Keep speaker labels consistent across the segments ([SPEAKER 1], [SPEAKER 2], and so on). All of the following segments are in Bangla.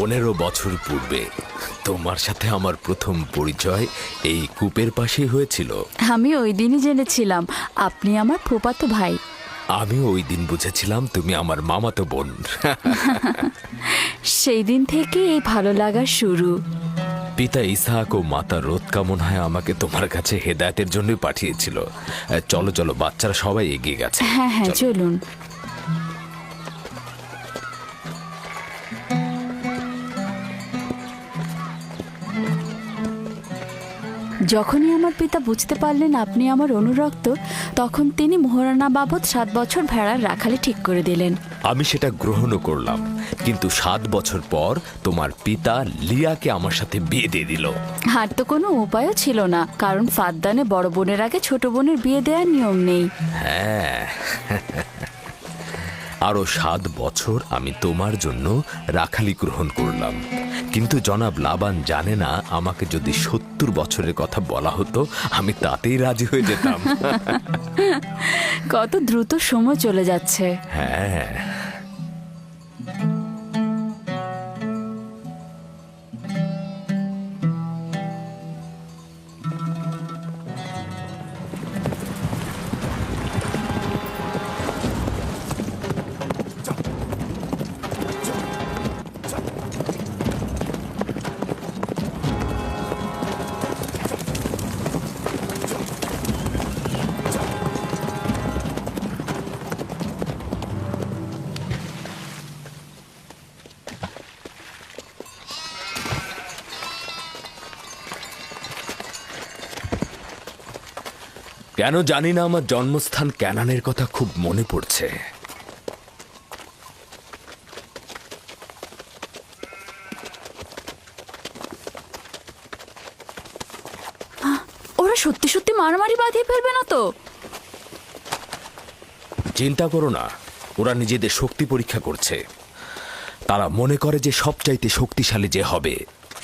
[SPEAKER 1] 15 বছর পূর্বে তোমার সাথে আমার প্রথম পরিচয় এই কূপের পাশেই হয়েছিল।
[SPEAKER 2] আমি ওই দিনই জেনেছিলাম আপনি আমার ফুফাতো ভাই।
[SPEAKER 1] আমি ওই দিন বুঝেছিলাম তুমি আমার মামাতো বোন।
[SPEAKER 2] সেই দিন থেকে এই ভালো লাগা শুরু।
[SPEAKER 1] পিতা ইসহাক ও মাতা রোৎকা মনে হয় আমাকে তোমার কাছে হেদায়েতের জন্য পাঠিয়েছিল। চলো চলো, বাচ্চারা সবাই এগিয়ে গেছে।
[SPEAKER 2] হ্যাঁ হ্যাঁ,
[SPEAKER 1] চলো।
[SPEAKER 2] চলুন। যখনই আমার পিতা বুঝতে পারলেন আপনি আমার অনুরক্ত, তখন তিনি মোহরানা বাবদ 7 বছর ভেড়ার রাখালি ঠিক করে দিলেন।
[SPEAKER 1] আমি সেটা গ্রহণও করলাম, কিন্তু 7 বছর পর তোমার পিতা লিয়াকে আমার সাথে বিয়ে দিয়ে দিল।
[SPEAKER 2] আর তো কোনো উপায়ও ছিল না, কারণ ফাদ্দানে বড় বোনের আগে ছোট বোনের বিয়ে দেওয়ার নিয়ম নেই।
[SPEAKER 1] হ্যাঁ, আরো 7 বছর আমি তোমার জন্য রাখালি গ্রহণ করলাম, কিন্তু জনাব লাবান জানে না আমাকে যদি 70 বছরের কথা বলা হতো আমি তাতেই রাজি হয়ে যেতাম।
[SPEAKER 2] কত দ্রুত সময় চলে যাচ্ছে।
[SPEAKER 1] হ্যাঁ, কেন জানি না আমার জন্মস্থান ক্যানানের কথা খুব মনে পড়ছে।
[SPEAKER 2] ওরা সত্যি সত্যি মারামারি বাঁধিয়ে ফেলবে না তো?
[SPEAKER 1] চিন্তা করো না, ওরা নিজেদের শক্তি পরীক্ষা করছে। তারা মনে করে যে সবচাইতে শক্তিশালী যে হবে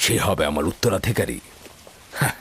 [SPEAKER 1] সে হবে আমার উত্তরাধিকারী। হ্যাঁ।